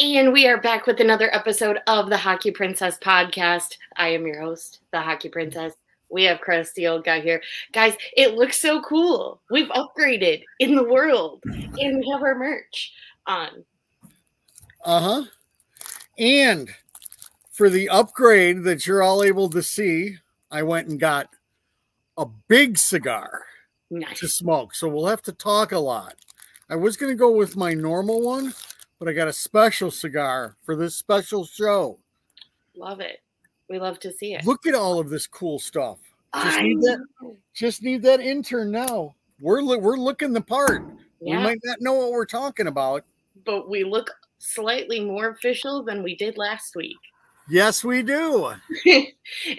And we are back with another episode of the Hockey Princess podcast. I am your host, the Hockey Princess. We have Crusty old guy here. Guys, it looks so cool. We've upgraded in the world. And we have our merch on. Uh-huh. And for the upgrade that you're all able to see, I went and got a big cigar to smoke. So we'll have to talk a lot. I was going to go with my normal one, but I got a special cigar for this special show. Love it. We love to see it. Look at all of this cool stuff. Just need that intern now. We're looking the part. Yeah. We might not know what we're talking about, but we look slightly more official than we did last week. Yes, we do.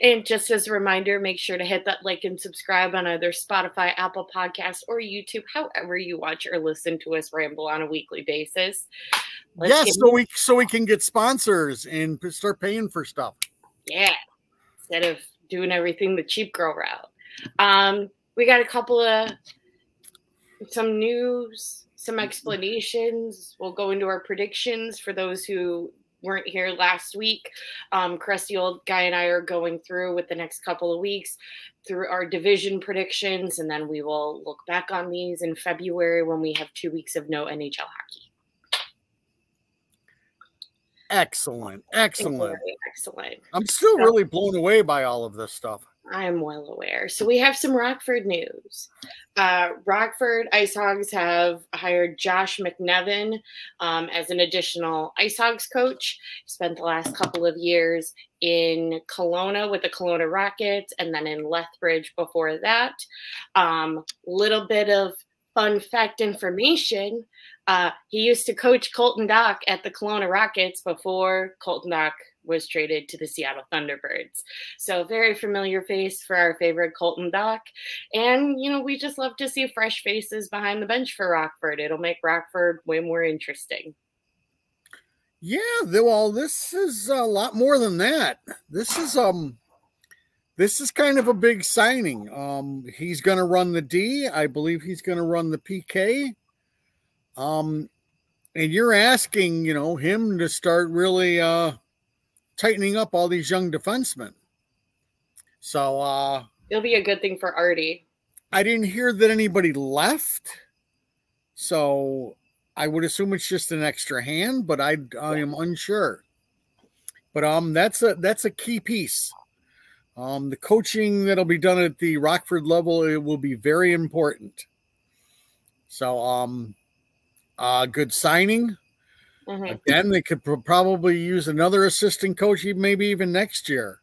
And just as a reminder, make sure to hit that like and subscribe on either Spotify, Apple Podcasts, or YouTube, however you watch or listen to us ramble on a weekly basis. So we can get sponsors and start paying for stuff. Yeah, instead of doing everything the cheap girl route. We got a couple of some news, some explanations. We'll go into our predictions for those who weren't here last week. Crusty old guy and I are going through with the next couple of weeks through our division predictions, and then we will look back on these in February when we have 2 weeks of no NHL hockey. Excellent. Excellent. I'm still really blown away by all of this stuff. I am well aware. So we have some Rockford news. Rockford Ice Hogs have hired Josh McNevin as an additional Ice Hogs coach. Spent the last couple of years in Kelowna with the Kelowna Rockets and then in Lethbridge before that. Little bit of fun fact information. He used to coach Colton Dock at the Kelowna Rockets before Colton Dock was traded to the Seattle Thunderbirds. So very familiar face for our favorite Colton Dock. And, we just love to see fresh faces behind the bench for Rockford. It'll make Rockford way more interesting. Yeah, well, this is a lot more than that. This is kind of a big signing. He's going to run the D. I believe he's going to run the PK. And you're asking, him to start really tightening up all these young defensemen. So it'll be a good thing for Artie. I didn't hear that anybody left, so I would assume it's just an extra hand, but I am unsure. But that's a key piece. The coaching that'll be done at the Rockford level, it will be very important. So good signing. Mm-hmm. Again, they could probably use another assistant coach, maybe even next year.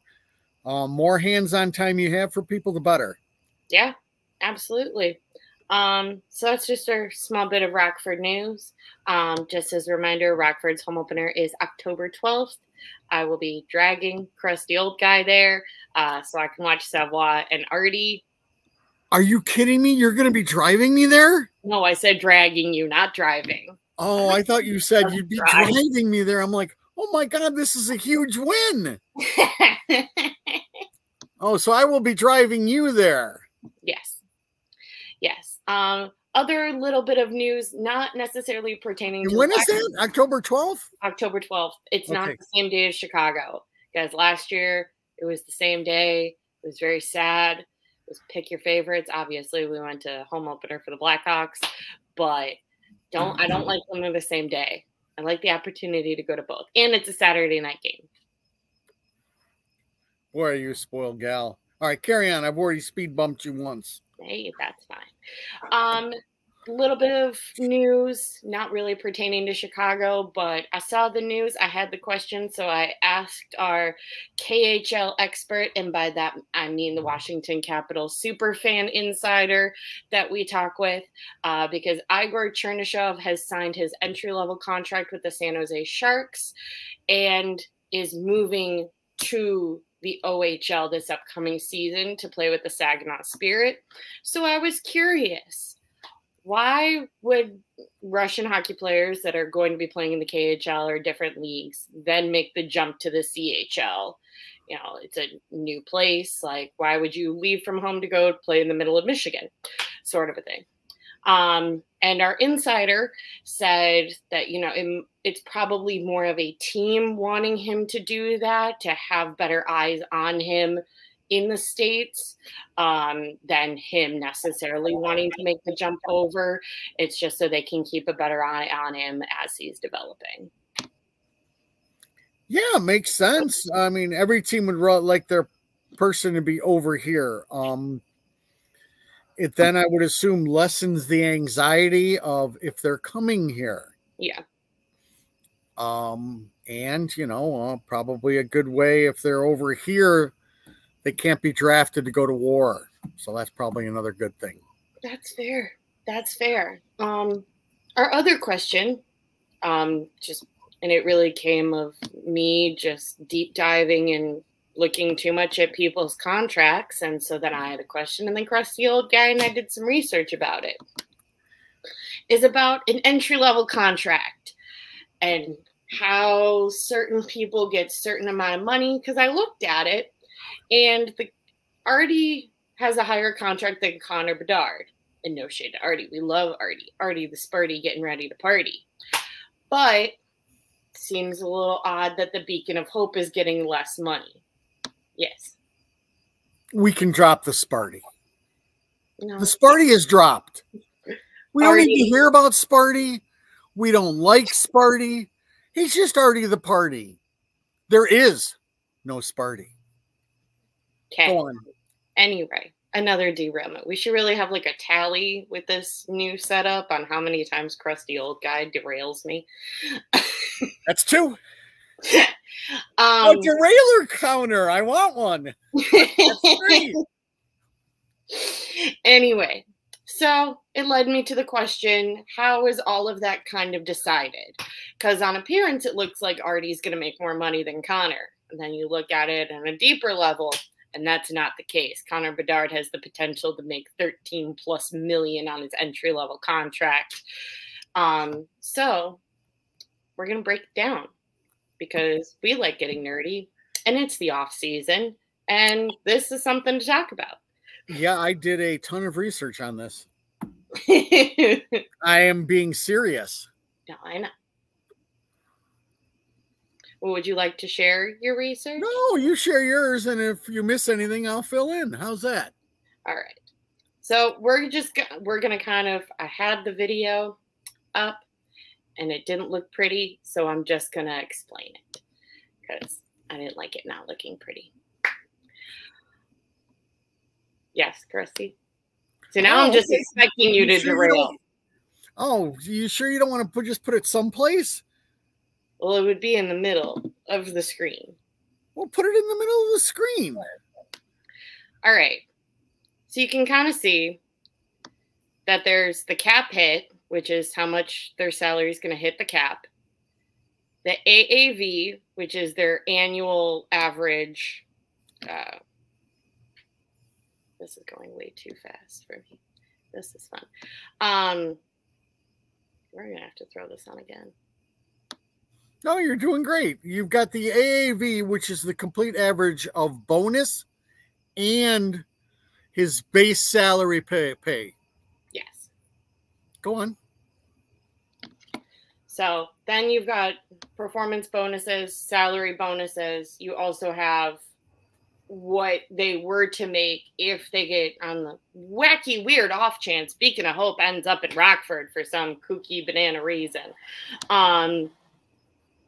More hands-on time you have for people, the better. Yeah, absolutely. So that's just our small bit of Rockford news. Just as a reminder, Rockford's home opener is October 12th. I will be dragging Crusty old guy there so I can watch Savoie and Artie. Are you kidding me? You're going to be driving me there? No, I said dragging you, not driving. Oh, I thought you said you'd be driving me there. I'm like, oh my God, this is a huge win. Oh, so I will be driving you there. Yes. Other little bit of news, not necessarily pertaining to... When is that? October 12th? October 12th. It's not the same day as Chicago. Guys, last year, it was the same day. It was very sad. It was pick your favorites. Obviously, we went to home opener for the Blackhawks, but I don't like them on the same day. I like the opportunity to go to both. And it's a Saturday night game. Boy, are you a spoiled gal. All right, carry on. I've already speed bumped you once. Hey, that's fine. Little bit of news, not really pertaining to Chicago, but I saw the news. I had the question, so I asked our KHL expert, and by that I mean the Washington Capitals superfan insider that we talk with, because Igor Chernyshov has signed his entry-level contract with the San Jose Sharks and is moving to the OHL this upcoming season to play with the Saginaw Spirit. So I was curious, why would Russian hockey players that are going to be playing in the KHL or different leagues then make the jump to the CHL? It's a new place. Like, why would you leave from home to go play in the middle of Michigan? Sort of a thing. And our insider said that, it's probably more of a team wanting him to do that, to have better eyes on him in the States, than him necessarily wanting to make the jump over. It's just so they can keep a better eye on him as he's developing. Yeah, makes sense. I mean, every team would like their person to be over here. It then, I would assume, lessens the anxiety of if they're coming here. Yeah. And probably a good way if they're over here, they can't be drafted to go to war. So that's probably another good thing. That's fair. That's fair. Our other question, and it really came of me just deep diving and looking too much at people's contracts. And so then I had a question, and then Crusty old guy and I did some research about it. Is about an entry-level contract and how certain people get certain amount of money. Because I looked at it, and Artie has a higher contract than Connor Bedard. And no shade to Artie. We love Artie. Artie the Sparty getting ready to party. But seems a little odd that the Beacon of Hope is getting less money. Yes. We can drop the Sparty. No. The Sparty is dropped. We don't need to hear about Sparty. We don't like Sparty. He's just Artie the party. There is no Sparty. Okay. Go on. Anyway, another derailment. We should really have like a tally with this new setup on how many times Crusty old guy derails me. That's 2. A derailer counter. I want one. That's 3. Anyway, so it led me to the question, how is all of that kind of decided? Because on appearance, it looks like Artie's going to make more money than Connor. And then you look at it on a deeper level, and that's not the case. Connor Bedard has the potential to make 13+ million on his entry-level contract. So we're going to break it down because we like getting nerdy, and it's the off season, and this is something to talk about. Yeah, I did a ton of research on this. I am being serious. No, I know. Well, would you like to share your research? No, you share yours, and if you miss anything, I'll fill in. How's that? All right. So we're going to kind of, I had the video up, and it didn't look pretty, so I'm just going to explain it because I didn't like it not looking pretty. Yes, Crusty. So now I'm just expecting you to derail. You sure you don't want to just put it someplace? Well, it would be in the middle of the screen. Well, put it in the middle of the screen. All right. So you can kind of see that there's the cap hit, which is how much their salary is going to hit the cap. The AAV, which is their annual average. This is going way too fast for me. This is fun. We're going to have to throw this on again. No, you're doing great. You've got the AAV, which is the complete average of bonus and his base salary pay. Yes. Go on. So then you've got performance bonuses, salary bonuses. You also have what they were to make if they get on the wacky, weird off chance Beacon of Hope ends up in Rockford for some kooky banana reason.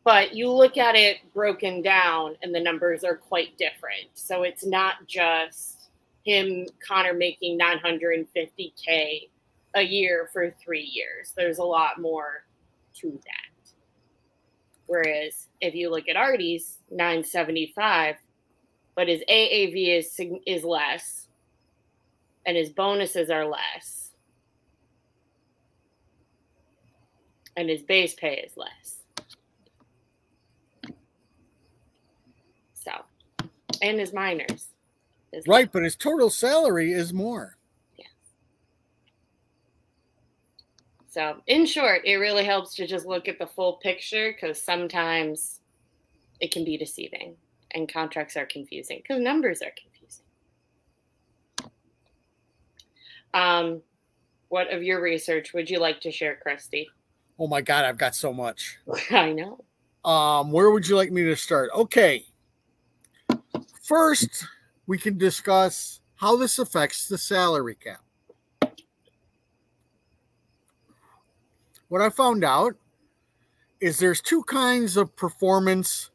But you look at it broken down, and the numbers are quite different. So it's not just Connor, making $950K a year for 3 years. There's a lot more to that. Whereas if you look at Artie's $975, but his AAV is less, and his bonuses are less, and his base pay is less. So, and his minors. Right, but his total salary is more. Yeah. So, in short, it really helps to just look at the full picture because sometimes it can be deceiving and contracts are confusing because numbers are confusing. What of your research would you like to share, Crusty? Oh my God, I've got so much. I know. Where would you like me to start? Okay. First, we can discuss how this affects the salary cap. What I found out is there's two kinds of performance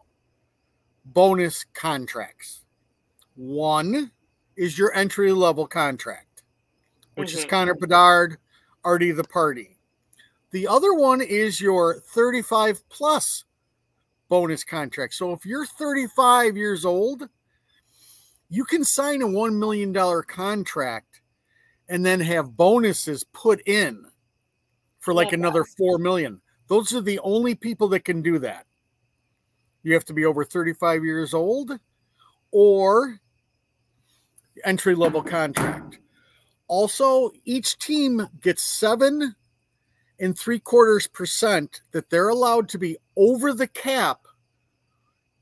bonus contracts. One is your entry level contract, which is Connor Bedard, Artie the Party. The other one is your 35 plus bonus contract. So if you're 35 years old, you can sign a $1 million contract and then have bonuses put in for like another 4 million. Those are the only people that can do that. You have to be over 35 years old or entry level contract. Also, each team gets 7 3/4% that they're allowed to be over the cap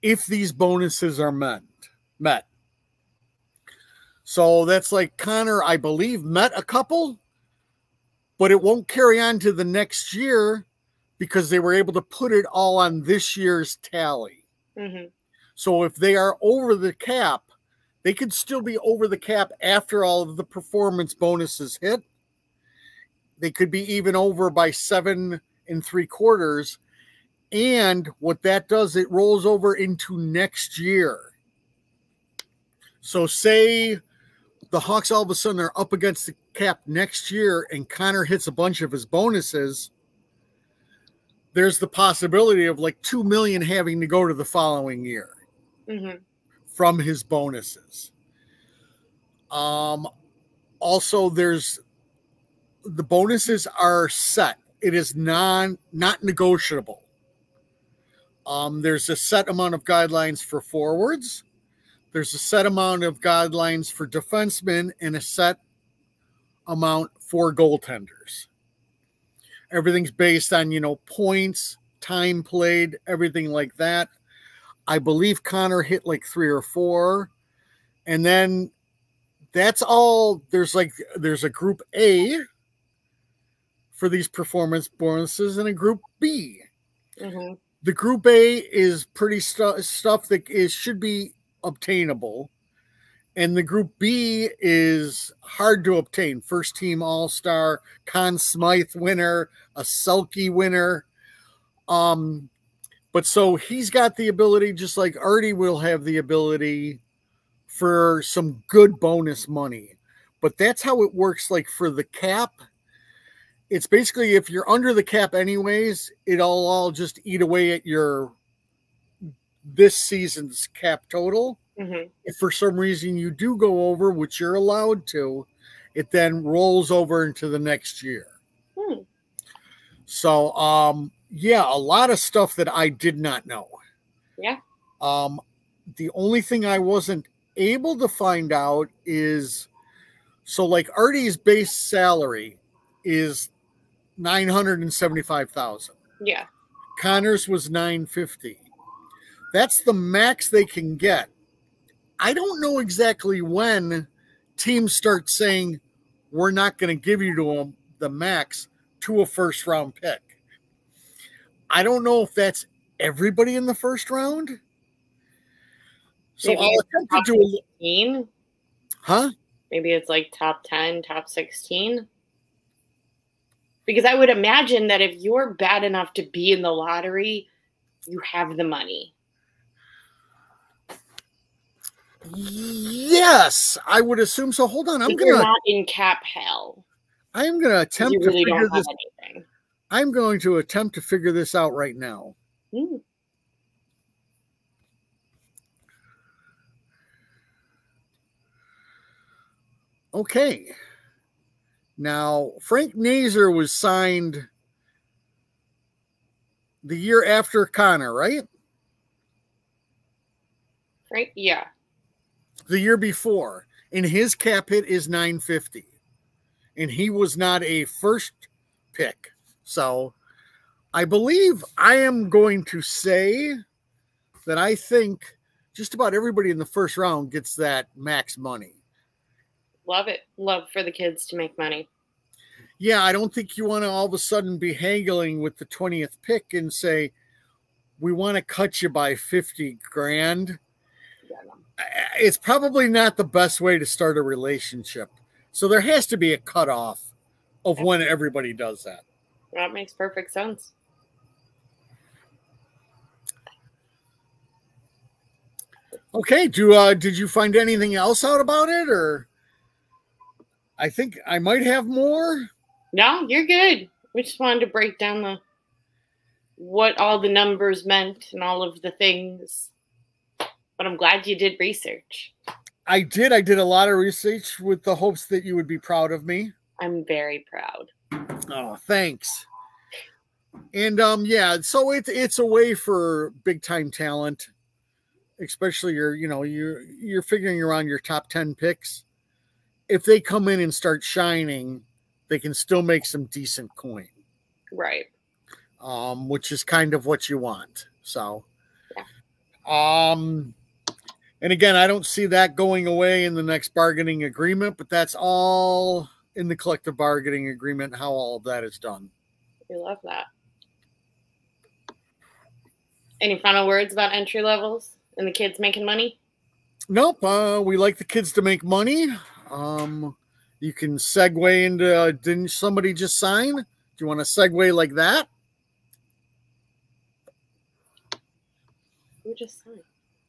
if these bonuses are met. So that's like Connor, I believe, met a couple, but it won't carry on to the next year because they were able to put it all on this year's tally. So if they are over the cap, they could still be over the cap after all of the performance bonuses hit. They could be even over by 7 3/4. And what that does, it rolls over into next year. So say the Hawks all of a sudden are up against the cap next year and Connor hits a bunch of his bonuses. There's the possibility of like 2 million having to go to the following year from his bonuses. Also, there's the bonuses are set. It is not negotiable. There's a set amount of guidelines for forwards. There's a set amount of guidelines for defensemen and a set amount for goaltenders. Everything's based on, points, time played, everything like that. I believe Connor hit like 3 or 4. And then that's all. There's a group A for these performance bonuses and a group B. The group A is pretty stuff that should be obtainable. And the group B is hard to obtain. First team all-star, Conn Smythe winner, a Selke winner. But so he's got the ability, just like Artie will have the ability for some good bonus money. But that's how it works. Like for the cap, it's basically if you're under the cap anyways, it'll all just eat away at this season's cap total. If for some reason you do go over, which you're allowed to, it then rolls over into the next year. So, yeah, a lot of stuff that I did not know. Yeah. The only thing I wasn't able to find out is, so like Artie's base salary is $975,000. Yeah. Connor's was $950,000. That's the max they can get. I don't know exactly when teams start saying we're not going to give you to them the max to a first round pick. I don't know if that's everybody in the first round. So maybe I'll attempt to do 16? Maybe it's like top 10, top 16. Because I would imagine that if you're bad enough to be in the lottery, you have the money. Yes, I would assume so. Hold on, you're not in cap hell. I am going to attempt to figure this. Anything. I'm going to attempt to figure this out right now. Okay. Now, Frank Nazar was signed the year after Connor, right? Right? Yeah. The year before. And his cap hit is $950,000. And he was not a first pick. So I believe I am going to say that I think just about everybody in the first round gets that max money. Love it. Love for the kids to make money. yeah, I don't think you want to all of a sudden be haggling with the 20th pick and say, we want to cut you by 50 grand. It's probably not the best way to start a relationship. So there has to be a cutoff of when everybody does that. That makes perfect sense. Okay, did you find anything else out about it, or I think I might have more? No, you're good. We just wanted to break down what all the numbers meant and all of the things. But I'm glad you did research. I did a lot of research with the hopes that you would be proud of me. I'm very proud. Oh, thanks. And yeah, so it's a way for big time talent, especially you're figuring around your top 10 picks. If they come in and start shining, they can still make some decent coin. Right. Which is kind of what you want. So, yeah. And again, I don't see that going away in the next bargaining agreement, but that's all in the collective bargaining agreement, how all of that is done. We love that. Any final words about entry levels and the kids making money? Nope. We like the kids to make money. You can segue into, didn't somebody just sign? Do you want to segue like that? Who just signed?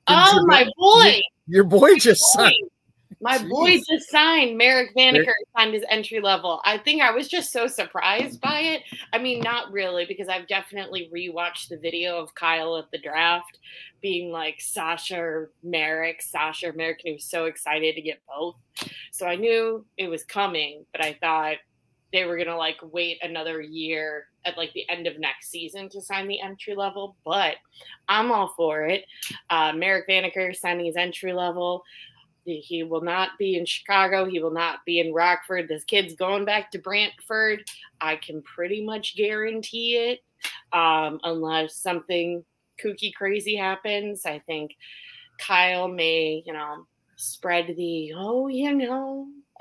Oh, my boy. Your boy just signed. My boy just signed. Merrick Vanaker signed his entry level. I think I was just so surprised by it. I mean, not really, because I've definitely rewatched the video of Kyle at the draft being like Sasha or Merrick, and he was so excited to get both. So I knew it was coming, but I thought they were going to like wait another year at like the end of next season to sign the entry level, but I'm all for it. Merrick Vanaker signing his entry level. He will not be in Chicago. He will not be in Rockford. This kid's going back to Brantford. I can pretty much guarantee it, unless something kooky crazy happens. I think Kyle may, spread the,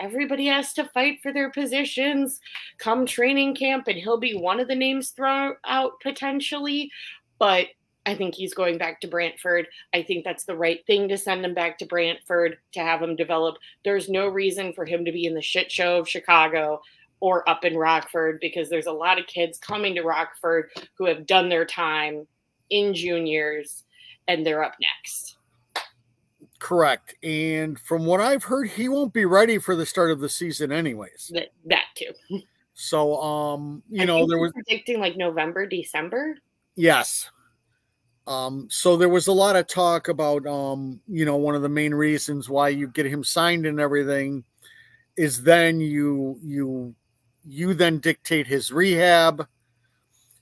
everybody has to fight for their positions come training camp, and he'll be one of the names thrown out potentially. But I think he's going back to Brantford. I think that's the right thing to send him back to Brantford to have him develop. There's no reason for him to be in the shit show of Chicago or up in Rockford, because there's a lot of kids coming to Rockford who have done their time in juniors and they're up next. Correct. And from what I've heard, he won't be ready for the start of the season anyways. That too. So, there was predicting like November, December. Yes. So there was a lot of talk about, one of the main reasons why you get him signed and everything is then you then dictate his rehab.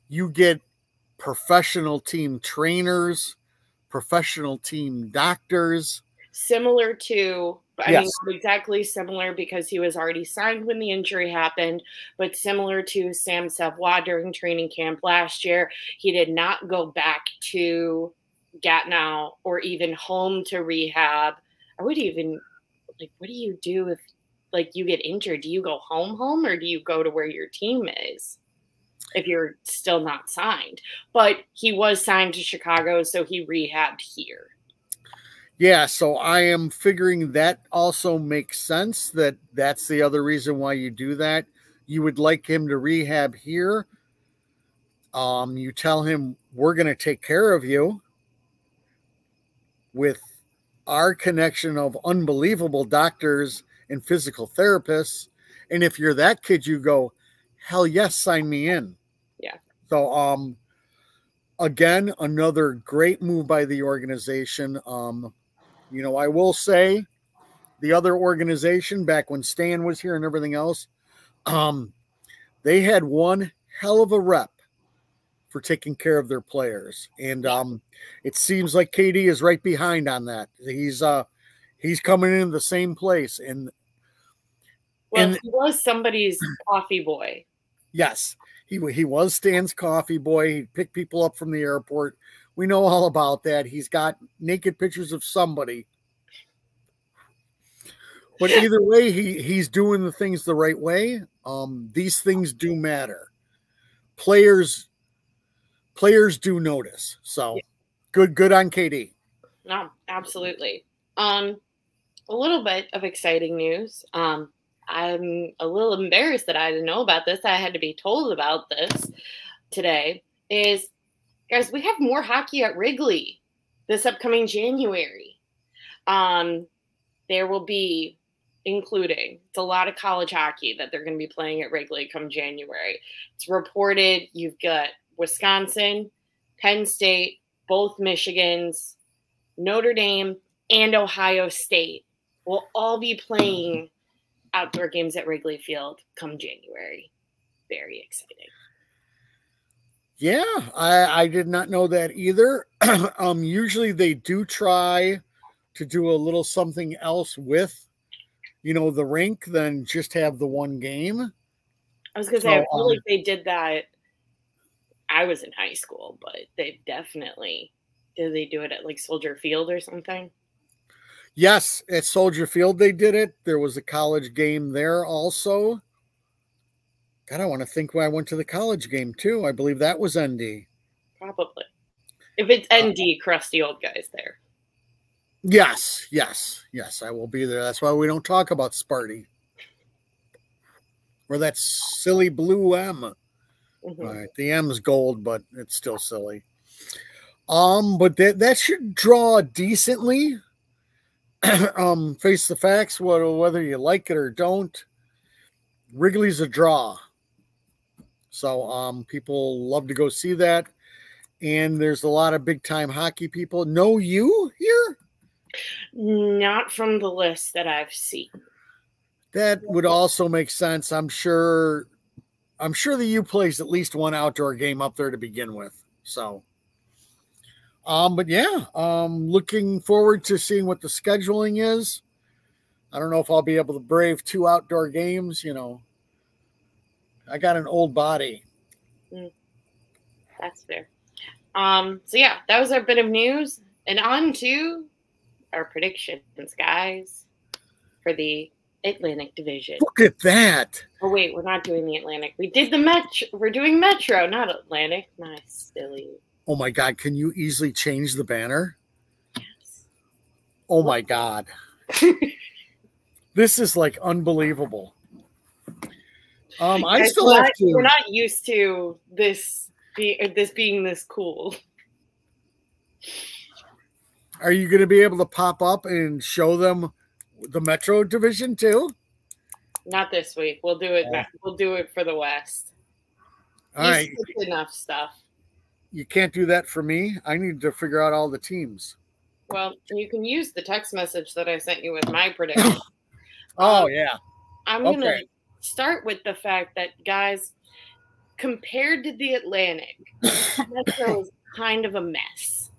You get professional team trainers, professional team doctors. Similar to, I mean, not exactly similar because he was already signed when the injury happened, but similar to Sam Savoie during training camp last year. He did not go back to Gatineau or even home to rehab. I would even, what do you do if, you get injured? Do you go home, or do you go to where your team is if you're still not signed? But he was signed to Chicago, so he rehabbed here. Yeah, so I am figuring that also makes sense, that's the other reason why you do that. You would like him to rehab here. You tell him, we're going to take care of you with our connection of unbelievable doctors and physical therapists. And if you're that kid, you go, hell yes, sign me in. Yeah. So, again, another great move by the organization. I will say the other organization back when Stan was here and everything else, they had one hell of a rep for taking care of their players. And it seems like KD is right behind on that. He's coming in the same place. And he was somebody's coffee boy. Yes, he was Stan's coffee boy. He'd pick people up from the airport. We know all about that. He's got naked pictures of somebody. But either way, he's doing the things the right way. These things do matter. Players do notice. So good on KD. No, absolutely. A little bit of exciting news. I'm a little embarrassed that I didn't know about this. I had to be told about this today. Is guys, we have more hockey at Wrigley this upcoming January. There will be, including, it's a lot of college hockey that they're going to be playing at Wrigley come January. It's reported you've got Wisconsin, Penn State, both Michigans, Notre Dame, and Ohio State will all be playing outdoor games at Wrigley Field come January. Very exciting. Yeah, I did not know that either. Usually they do try to do a little something else with, the rink than just have the one game. I was going to say, I feel like they did that. I was in high school, but they definitely, did they do it at like Soldier Field or something? Yes, at Soldier Field they did it. There was a college game there also. God, I want to think when I went to the college game too. I believe that was ND. Probably. If it's ND, Crusty old guys there. Yes, I will be there. That's why we don't talk about Sparty. Or that silly blue M. Mm-hmm. All right, the M's gold, but it's still silly. But that should draw decently. Face the facts, whether you like it or don't. Wrigley's a draw. So people love to go see that. And there's a lot of big time hockey people. Know you here? Not from the list that I've seen. That would also make sense. I'm sure the U plays at least one outdoor game up there to begin with. So but yeah, looking forward to seeing what the scheduling is. I don't know if I'll be able to brave 2 outdoor games, I got an old body. That's fair. So yeah, that was our bit of news. And on to our predictions, guys, for the Atlantic Division. Look at that. Oh, wait, we're not doing the Atlantic. We did the Metro. We're doing Metro, not Atlantic. Nice, silly. Oh, my God. Can you easily change the banner? Yes. Oh, my God. This is, like, unbelievable. I still have to. We're not used to this being this cool. Are you going to be able to pop up and show them the Metro Division too? Not this week. We'll do it. We'll do it for the West. All right. Enough stuff. You can't do that for me. I need to figure out all the teams. Well, you can use the text message that I sent you with my prediction. Oh, yeah. I'm going to start with the fact that, guys, compared to the Atlantic, Metro is kind of a mess.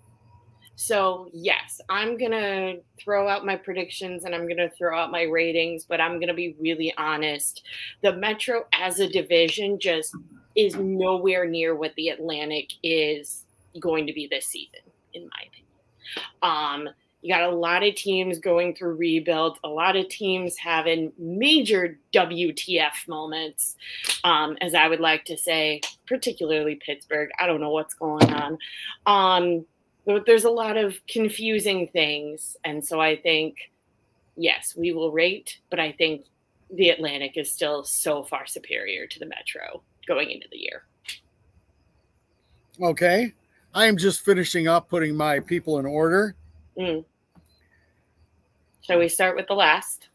So, yes, I'm going to throw out my predictions and I'm going to throw out my ratings, but I'm going to be really honest. The Metro as a division just is nowhere near what the Atlantic is going to be this season, in my opinion. You got a lot of teams going through rebuilds, a lot of teams having major WTF moments, as I would like to say, particularly Pittsburgh. I don't know what's going on. There's a lot of confusing things. And so I think, yes, we will rate, but I think the Atlantic is still so far superior to the Metro going into the year. Okay. I am just finishing up putting my people in order. Shall we start with the last?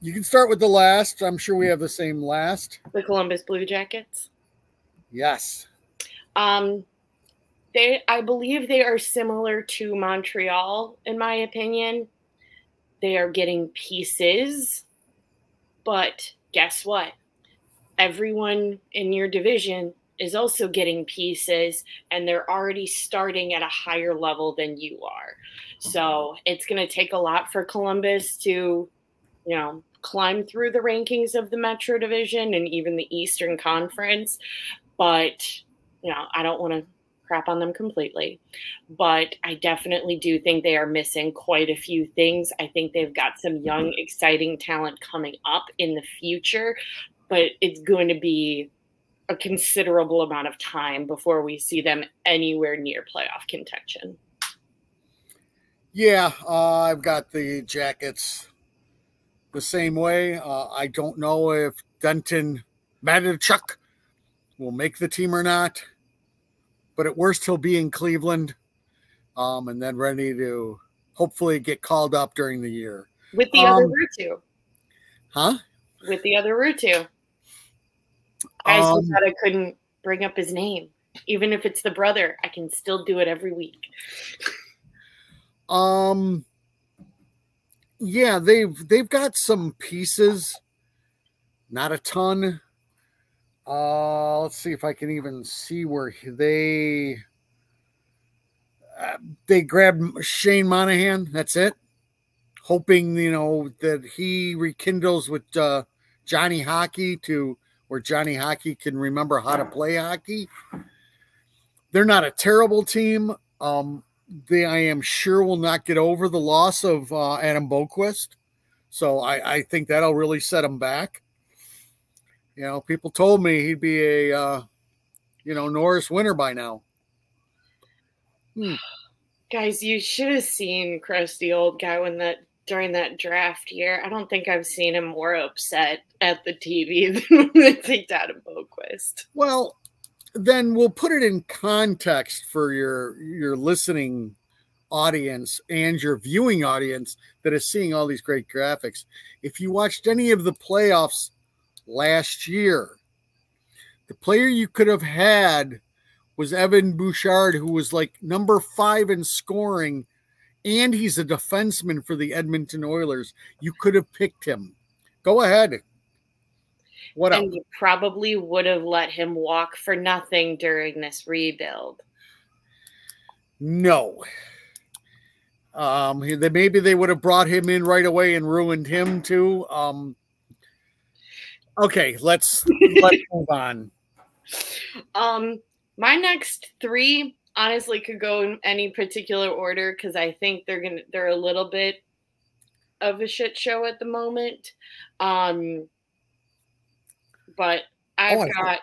You can start with the last. I'm sure we have the same last. The Columbus Blue Jackets? Yes. I believe they are similar to Montreal, in my opinion. They are getting pieces, but guess what? Everyone in your division is also getting pieces, and they're already starting at a higher level than you are. So it's going to take a lot for Columbus to, climb through the rankings of the Metro Division and even the Eastern Conference. But, I don't want to crap on them completely, but I definitely do think they are missing quite a few things. I think they've got some young, exciting talent coming up in the future, but it's going to be a considerable amount of time before we see them anywhere near playoff contention. Yeah, I've got the Jackets the same way. I don't know if Denton Matachuk will make the team or not, but at worst he'll be in Cleveland, and then ready to hopefully get called up during the year. With the other Rutu. Huh? With the other Rutu. I just thought I couldn't bring up his name. Even if it's the brother, I can still do it every week. Yeah, they've got some pieces, not a ton. Let's see if I can even see where they grabbed Shane Monahan. That's it. Hoping, that he rekindles with Johnny Hockey to where Johnny Hockey can remember how to play hockey. They're not a terrible team. They, I am sure, will not get over the loss of Adam Boquist. So I think that'll really set them back. People told me he'd be a, Norris winner by now. Guys, you should have seen Crusty, old guy, during that draft year. I don't think I've seen him more upset at the TV than when they take Adam Boquist. Well, then we'll put it in context for your listening audience and your viewing audience that is seeing all these great graphics. If you watched any of the playoffs last year, the player you could have had was Evan Bouchard, who was like number 5 in scoring, and he's a defenseman for the Edmonton Oilers. You could have picked him. Go ahead. What up? And you probably would have let him walk for nothing during this rebuild. No. Maybe they would have brought him in right away and ruined him too. Okay, let's move on. My next 3 honestly could go in any particular order because I think they're a little bit of a shit show at the moment. But I've got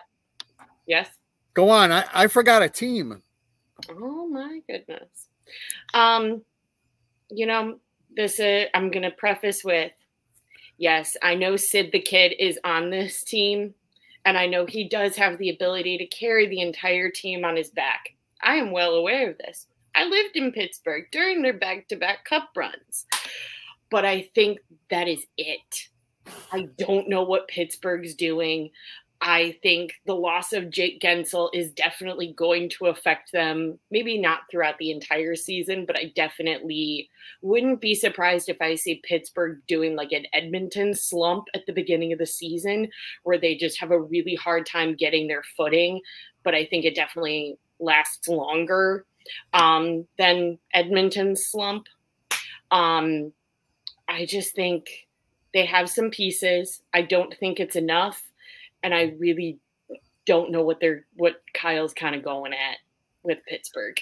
yes. Go on. I forgot a team. Oh my goodness. I'm gonna preface with, yes, I know Sid the Kid is on this team, and I know he does have the ability to carry the entire team on his back. I am well aware of this. I lived in Pittsburgh during their back-to-back cup runs. But I think that is it. I don't know what Pittsburgh's doing. I think the loss of Jake Gensel is definitely going to affect them. Maybe not throughout the entire season, but I definitely wouldn't be surprised if I see Pittsburgh doing like an Edmonton slump at the beginning of the season where they just have a really hard time getting their footing. But I think it definitely lasts longer than Edmonton's slump. I just think they have some pieces. I don't think it's enough. And I really don't know what Kyle's kind of going at with Pittsburgh.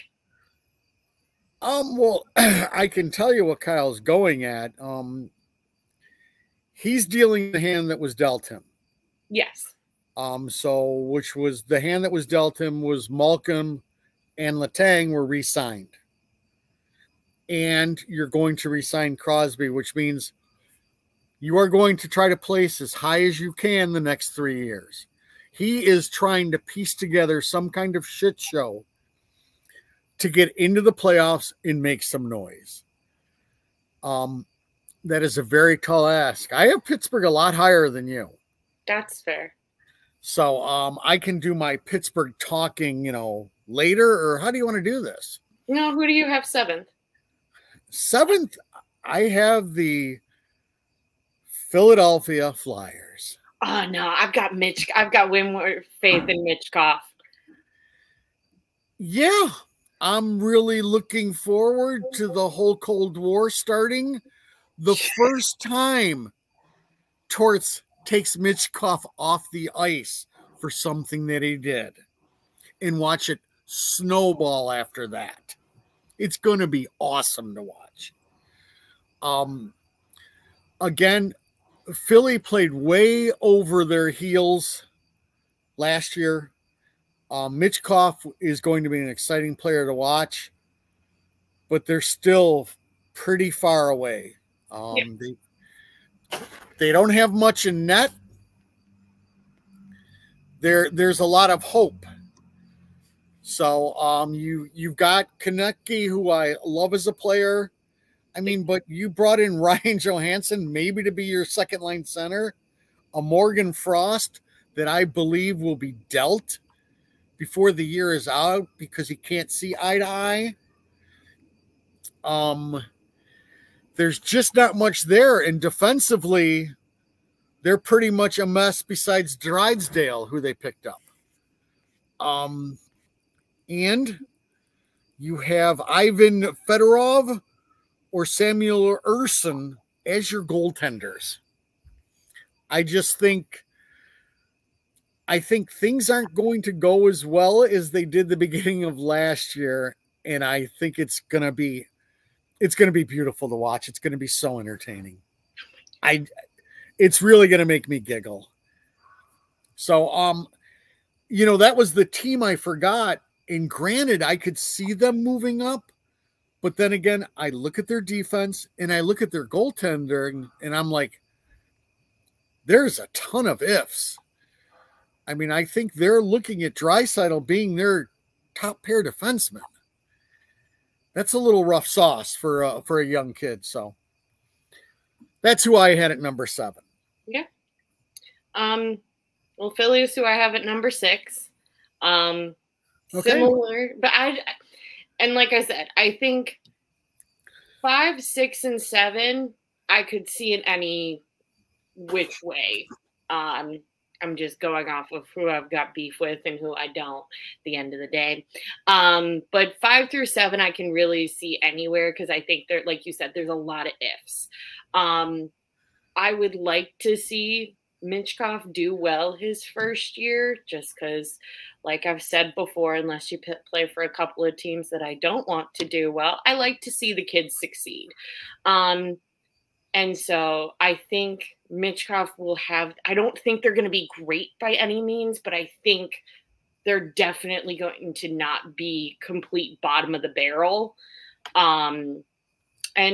Well, I can tell you what Kyle's going at. He's dealing the hand that was dealt him. Yes. Which was the hand that was dealt him was Malcolm and Letang were re-signed. And you're going to re-sign Crosby, which means you are going to try to place as high as you can the next 3 years. He is trying to piece together some kind of shit show to get into the playoffs and make some noise. That is a very tall ask. I have Pittsburgh a lot higher than you. That's fair. So I can do my Pittsburgh talking, later, or how do you want to do this? No, who do you have 7th? 7th, I have the Philadelphia Flyers. Oh no, I've got Mitch. I've got way more faith in Mitch Koff. Yeah, I'm really looking forward to the whole Cold War starting. The first time Torts takes Mitch Koff off the ice for something that he did, and watch it snowball after that. It's going to be awesome to watch. Again, Philly played way over their heels last year. Mitchkoff is going to be an exciting player to watch, but they're still pretty far away. Yeah. They don't have much in net. There's a lot of hope. So you've got Konecki, who I love as a player. I mean, but you brought in Ryan Johansson maybe to be your second line center, a Morgan Frost that I believe will be dealt before the year is out because he can't see eye to eye. There's just not much there, and defensively, they're pretty much a mess besides Drysdale, who they picked up. And you have Ivan Fedorov or Samuel Urson as your goaltenders. I think things aren't going to go as well as they did the beginning of last year, and I think it's going to be beautiful to watch. It's going to be so entertaining. It's really going to make me giggle. So, that was the team I forgot. And granted, I could see them moving up, but then again, I look at their defense and I look at their goaltender and I'm like, there's a ton of ifs. I mean, I think they're looking at Draisaitl being their top pair defenseman. That's a little rough sauce for a young kid. So that's who I had at number 7. Yeah. Well, Philly is who I have at number 6. Okay. Similar, but and like I said, I think 5, 6, and 7, I could see in any which way. I'm just going off of who I've got beef with and who I don't at the end of the day. But 5 through 7, I can really see anywhere because I think there, like you said, there's a lot of ifs. I would like to see Minchkov do well his first year just because, like I've said before, unless you play for a couple of teams that I don't want to do well, I like to see the kids succeed. And so I think Minchkov will have – I don't think they're going to be great by any means, but I think they're definitely going to not be complete bottom of the barrel. And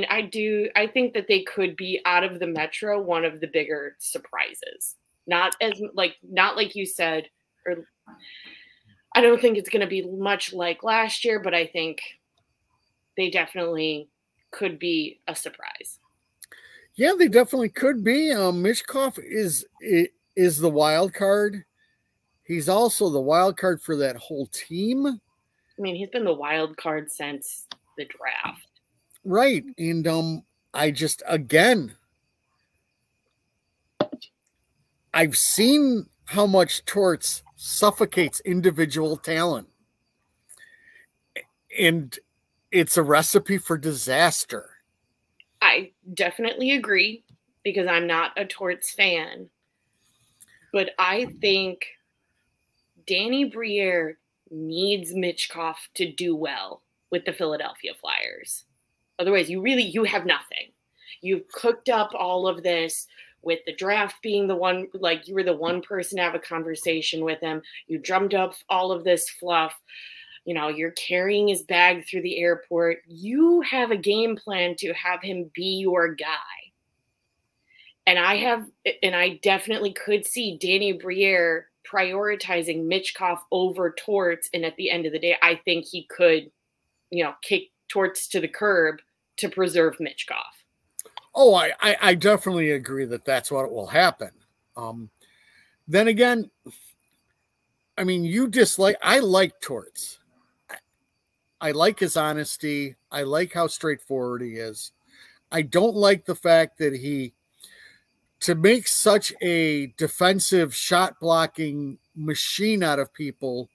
I think that they could be out of the Metro one of the bigger surprises. Not like you said, or I don't think it's going to be much like last year, but I think they definitely could be a surprise. Yeah, they definitely could be. Mishkov is the wild card. He's also the wild card for that whole team. I mean, he's been the wild card since the draft. Right. And I just, again, I've seen how much Torts suffocates individual talent. And it's a recipe for disaster. I definitely agree because I'm not a Torts fan. But I think Danny Briere needs Mitchkov to do well with the Philadelphia Flyers. Otherwise, you have nothing. You've cooked up all of this with the draft being the one, like you were the one person to have a conversation with him. You drummed up all of this fluff. You're carrying his bag through the airport. You have a game plan to have him be your guy. And I definitely could see Danny Briere prioritizing Mitchkov over Torts. And at the end of the day, I think he could, kick Torts to the curb to preserve Mitchkov. Oh, I definitely agree that that's what will happen. Then again, I mean, I like Torts. I like his honesty. I like how straightforward he is. I don't like the fact that to make such a defensive shot blocking machine out of people,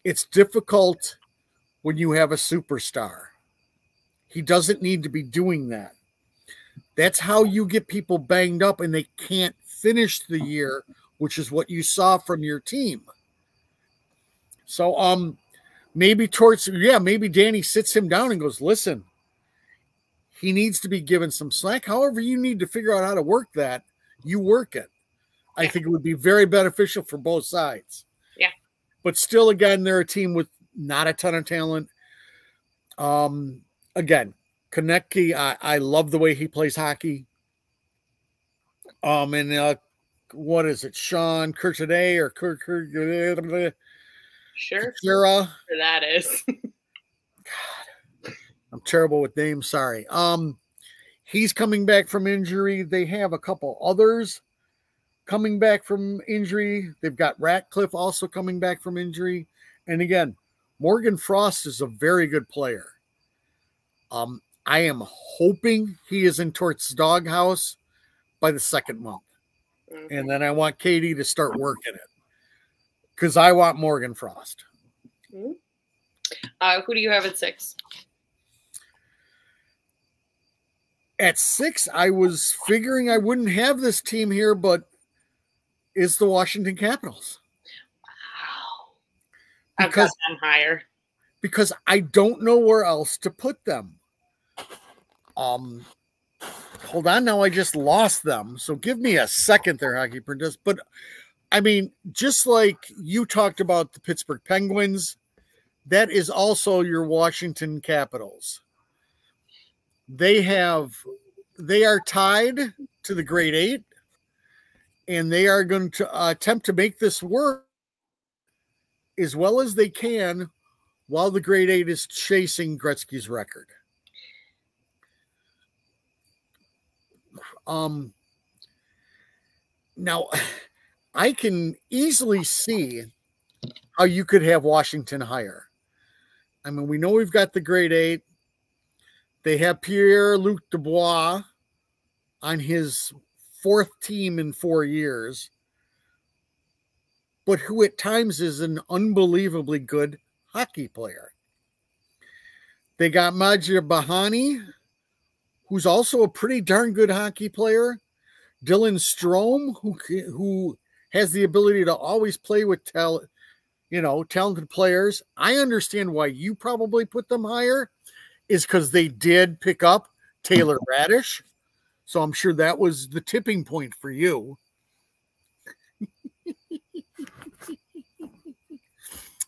it's difficult when you have a superstar. He doesn't need to be doing that. That's how you get people banged up and they can't finish the year, which is what you saw from your team. So maybe Danny sits him down and goes, listen, he needs to be given some slack. However, you need to figure out how to work that. You work it. I think it would be very beneficial for both sides. Yeah. But still, again, they're a team with not a ton of talent. Again, Konecki, I love the way he plays hockey. And what is it, Sean Curtoday or Sure. Kira? That is. God, I'm terrible with names. Sorry. He's coming back from injury. They have a couple others coming back from injury. They've got Ratcliffe also coming back from injury. And again, Morgan Frost is a very good player. I am hoping he is in Tort's doghouse by the second month. Mm-hmm. And then I want Katie to start working it because I want Morgan Frost. Mm-hmm. Who do you have at 6? At 6, I was figuring I wouldn't have this team here, but it's the Washington Capitals. Wow. I've got them higher. Because I don't know where else to put them. Hold on, now I just lost them. So give me a second there, Hockey Princess. But I mean, just like you talked about the Pittsburgh Penguins, that is also your Washington Capitals. They are tied to the grade 8, and they are going to attempt to make this work as well as they can while the grade 8 is chasing Gretzky's record. Now, I can easily see how you could have Washington higher. I mean, we know we've got the grade 8. They have Pierre-Luc Dubois on his 4th team in 4 years, but who at times is an unbelievably good hockey player. They got Majid Bahani, who's also a pretty darn good hockey player. Dylan Strome, who has the ability to always play with talented players. I understand why you probably put them higher, is because they did pick up Taylor Radish. So I'm sure that was the tipping point for you.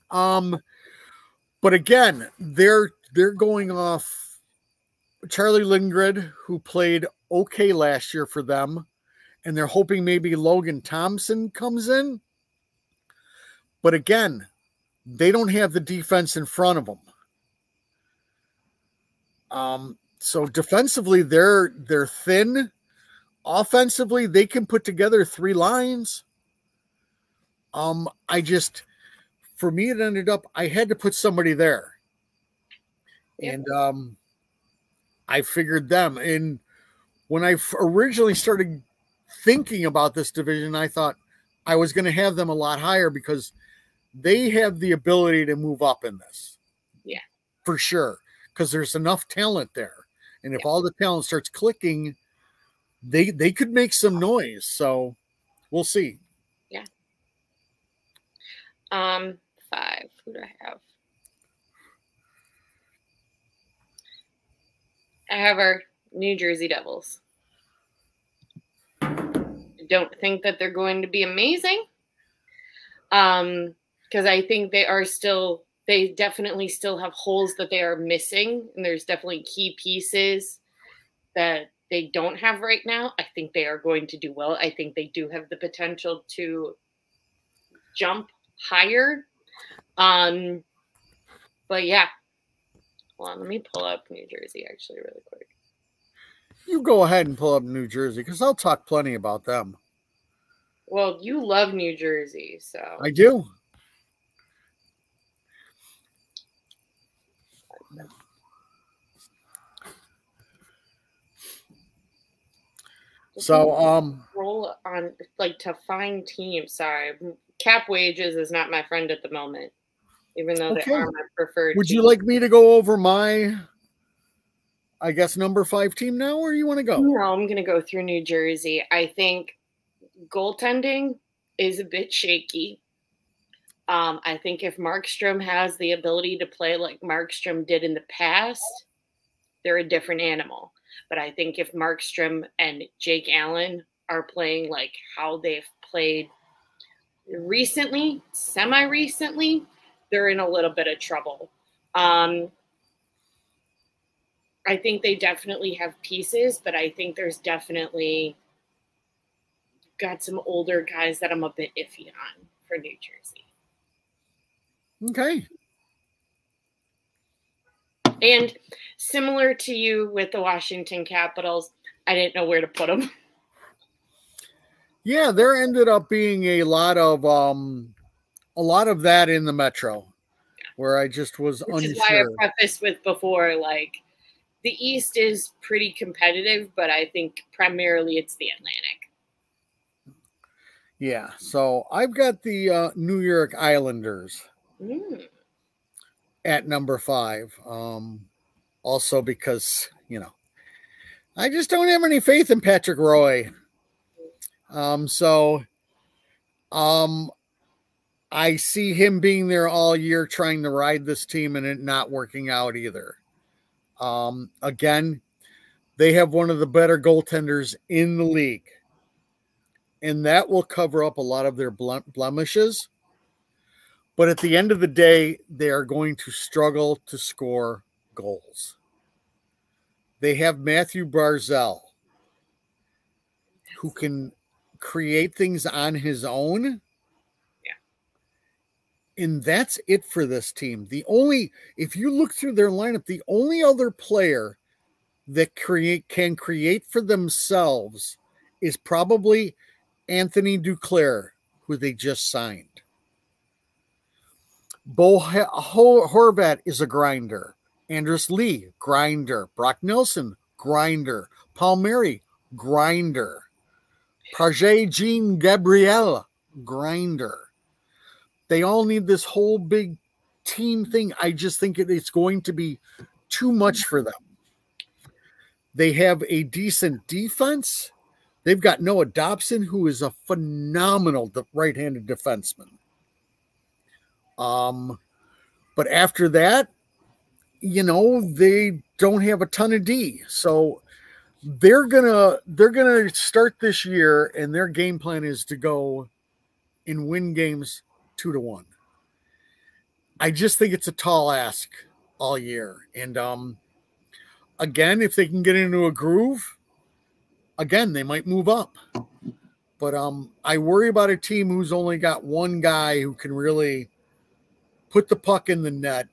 But again, they're going off Charlie Lindgren, who played okay last year for them, and they're hoping maybe Logan Thompson comes in. But again, they don't have the defense in front of them. So defensively, they're thin. Offensively, they can put together 3 lines. For me, it ended up, I had to put somebody there. Yep. And I figured them. And when I originally started thinking about this division, I thought I was going to have them a lot higher because they have the ability to move up in this. Yeah. For sure. Because there's enough talent there. And if all the talent starts clicking, they could make some noise. So we'll see. Yeah. 5. Who do I have? I have our New Jersey Devils. I don't think that they're going to be amazing. Because I think they definitely still have holes that they are missing. And there's definitely key pieces that they don't have right now. I think they are going to do well. I think they do have the potential to jump higher. But yeah. Hold on, let me pull up New Jersey actually really quick. You go ahead and pull up New Jersey because I'll talk plenty about them. Well, you love New Jersey, so. I do. So roll on to find teams. Sorry, cap wages is not my friend at the moment, even though they are my preferred. Would you like me to go over my, I guess, number 5 team now, or you want to go? No, I'm going to go through New Jersey. I think goaltending is a bit shaky. I think if Markstrom has the ability to play like Markstrom did in the past, they're a different animal. But I think if Markstrom and Jake Allen are playing like how they've played recently, semi-recently, they're in a little bit of trouble. I think they definitely have pieces, but I think there's definitely got some older guys that I'm a bit iffy on for New Jersey. Okay. And similar to you with the Washington Capitals, I didn't know where to put them. Yeah, there ended up being a lot of that in the Metro, where I just was Which unsure. is why I prefaced with before, like, the East is pretty competitive, but I think primarily it's the Atlantic. Yeah, so I've got the New York Islanders at number 5. Also because, I just don't have any faith in Patrick Roy. I see him being there all year trying to ride this team and it not working out either. Again, they have one of the better goaltenders in the league, and that will cover up a lot of their blemishes. But at the end of the day, they are going to struggle to score goals. They have Matthew Barzal, who can create things on his own. And that's it for this team. If you look through their lineup, the only other player that can create for themselves is probably Anthony Duclair, who they just signed. Bo Horvat is a grinder. Andrus Lee, grinder. Brock Nelson, grinder. Palmieri, grinder. Prajay Jean Gabriel, grinder. They all need this whole big team thing. I just think it's going to be too much for them. They have a decent defense. They've got Noah Dobson, who is a phenomenal right-handed defenseman. But after that, they don't have a ton of D. So they're gonna start this year, and their game plan is to go and win games 2-1. I just think it's a tall ask all year. And again, if they can get into a groove, again, they might move up. But I worry about a team who's only got one guy who can really put the puck in the net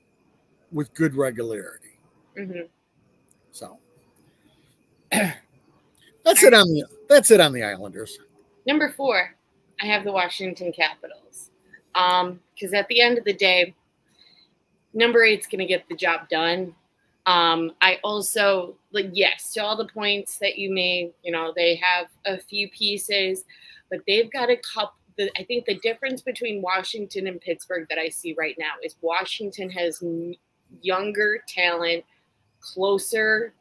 with good regularity. Mm-hmm. So that's it on the Islanders. Number 4, I have the Washington Capitals. Because at the end of the day, number 8's going to get the job done. I also, yes, to all the points that you made, they have a few pieces, but they've got a couple. I think the difference between Washington and Pittsburgh that I see right now is Washington has younger talent closer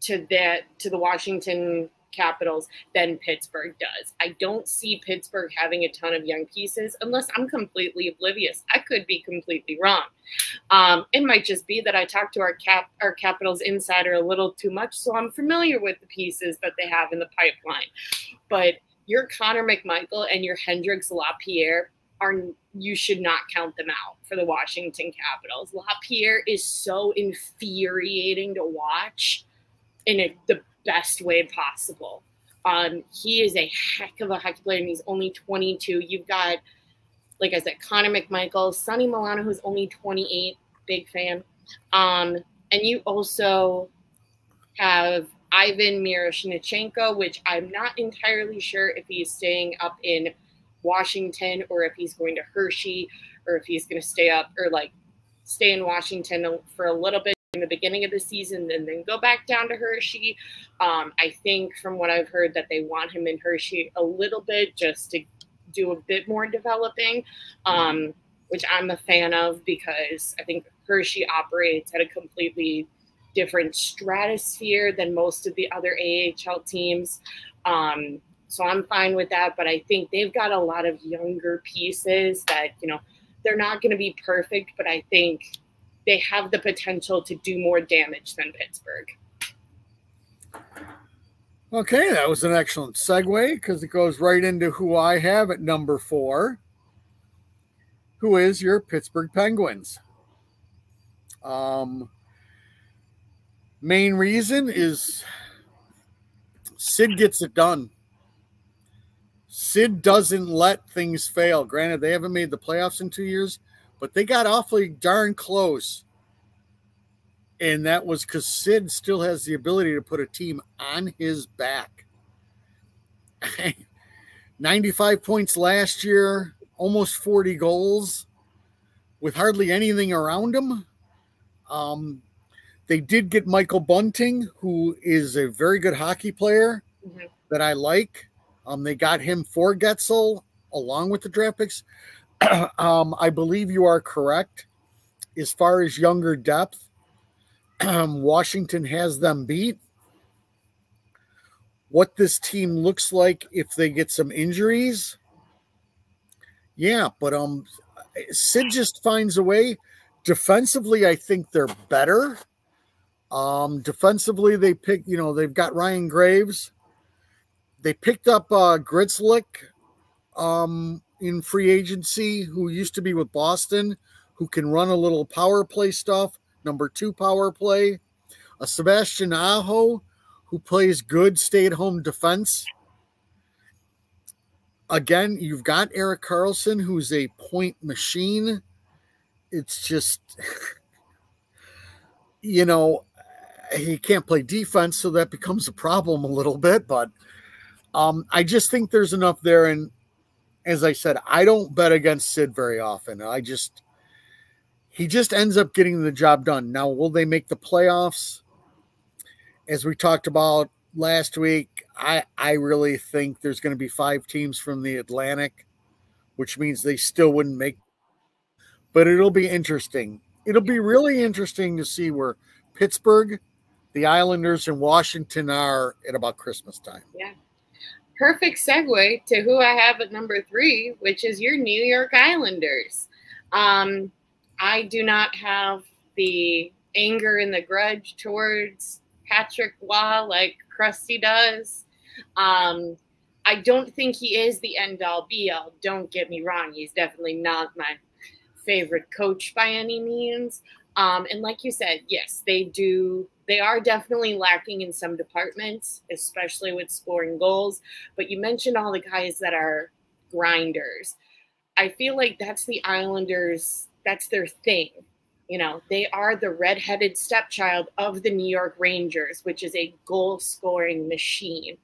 to the Washington Capitals than Pittsburgh does. I don't see Pittsburgh having a ton of young pieces unless I'm completely oblivious. I could be completely wrong. It might just be that I talked to our Capitals insider a little too much, so I'm familiar with the pieces that they have in the pipeline. But your Connor McMichael and your Hendrix Lapierre you should not count them out for the Washington Capitals. Lapierre is so infuriating to watch in the best way possible. He is a heck of a hockey player, and he's only 22. You've got, like I said, Connor McMichael, Sonny Milano, who's only 28, big fan. And you also have Ivan Miroshnichenko, which I'm not entirely sure if he's staying up in Washington or if he's going to Hershey or if he's going to stay in Washington for a little bit in the beginning of the season and then go back down to Hershey. I think from what I've heard that they want him in Hershey a little bit just to do a bit more developing, which I'm a fan of because I think Hershey operates at a completely different stratosphere than most of the other AHL teams. So I'm fine with that, but I think they've got a lot of younger pieces that, they're not going to be perfect, but I think they have the potential to do more damage than Pittsburgh. Okay, that was an excellent segue because it goes right into who I have at number 4, who is your Pittsburgh Penguins. Um, Main reason is Sid gets it done. Sid doesn't let things fail. Granted, they haven't made the playoffs in 2 years, but they got awfully darn close. And that was because Sid still has the ability to put a team on his back. 95 points last year, almost 40 goals with hardly anything around him. They did get Michael Bunting, who is a very good hockey player that I like. They got him for Getzel along with the draft picks. I believe you are correct. As far as younger depth, Washington has them beat. What this team looks like if they get some injuries, yeah, but Sid just finds a way. Defensively, I think they're better. Defensively, they've got Ryan Graves. They picked up Gritzlick in free agency, who used to be with Boston, who can run a little power play stuff, number 2 power play. A Sebastian Aho, who plays good stay-at-home defense. Again, you've got Erik Karlsson, who's a point machine. It's just, he can't play defense, so that becomes a problem a little bit. But I just think there's enough there. And as I said, I don't bet against Sid very often. He just ends up getting the job done. Now, will they make the playoffs? As we talked about last week, I really think there's going to be 5 teams from the Atlantic, which means they still wouldn't make. But it'll be interesting. It'll be really interesting to see where Pittsburgh, the Islanders, and Washington are at about Christmas time. Yeah. Perfect segue to who I have at number 3, which is your New York Islanders. I do not have the anger and the grudge towards Patrick Waugh like Crusty does. I don't think he is the end-all be-all. Don't get me wrong. He's definitely not my favorite coach by any means. And like you said, yes, they are definitely lacking in some departments, especially with scoring goals. But you mentioned all the guys that are grinders. I feel like that's the Islanders, that's their thing. They are the redheaded stepchild of the New York Rangers, which is a goal-scoring machine.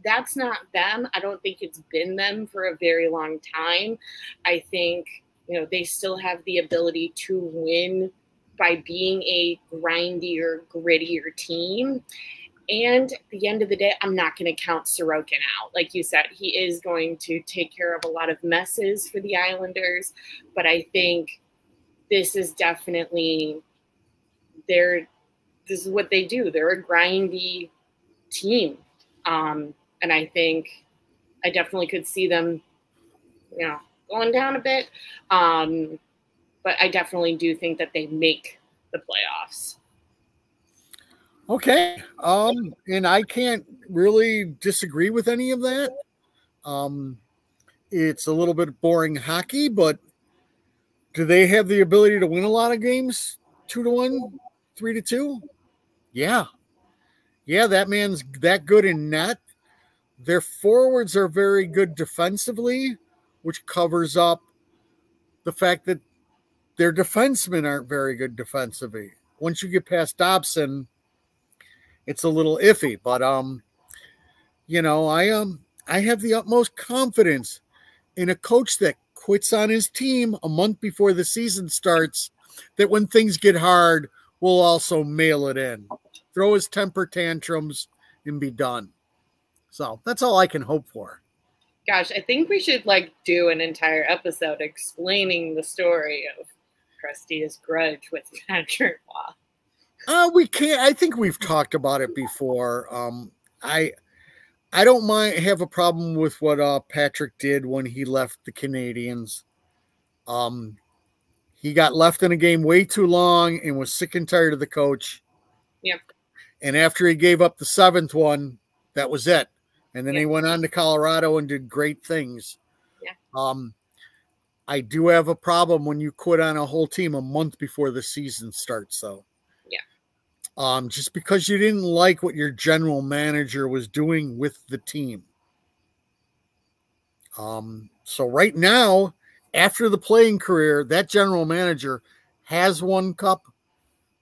That's not them. I don't think it's been them for a very long time. I think, they still have the ability to win by being a grindier, grittier team. And at the end of the day, I'm not going to count Sorokin out. Like you said, he is going to take care of a lot of messes for the Islanders. But I think this is definitely this is what they do. They're a grindy team. And I think I definitely could see them, going down a bit. But I definitely do think that they make the playoffs. Okay. And I can't really disagree with any of that. It's a little bit boring hockey, but do they have the ability to win a lot of games? 2-1, 3-2? Yeah. Yeah, that man's that good in net. Their forwards are very good defensively, which covers up the fact that their defensemen aren't very good defensively. Once you get past Dobson, it's a little iffy. But I have the utmost confidence in a coach that quits on his team a month before the season starts, that when things get hard, will also mail it in, throw his temper tantrums, and be done. So that's all I can hope for. Gosh, I think we should do an entire episode explaining the story of Krusty's grudge with Patrick Waugh. We can't. I think we've talked about it before. I don't have a problem with what Patrick did when he left the Canadians. He got left in a game way too long and was sick and tired of the coach. Yep. And after he gave up the 7th one, That was it. And then Yeah. he went on to Colorado and did great things. Yeah. I do have a problem when you quit on a whole team a month before the season starts, though. Yeah. Just because you didn't like what your general manager was doing with the team. So right now, after the playing career, that general manager has 1 cup.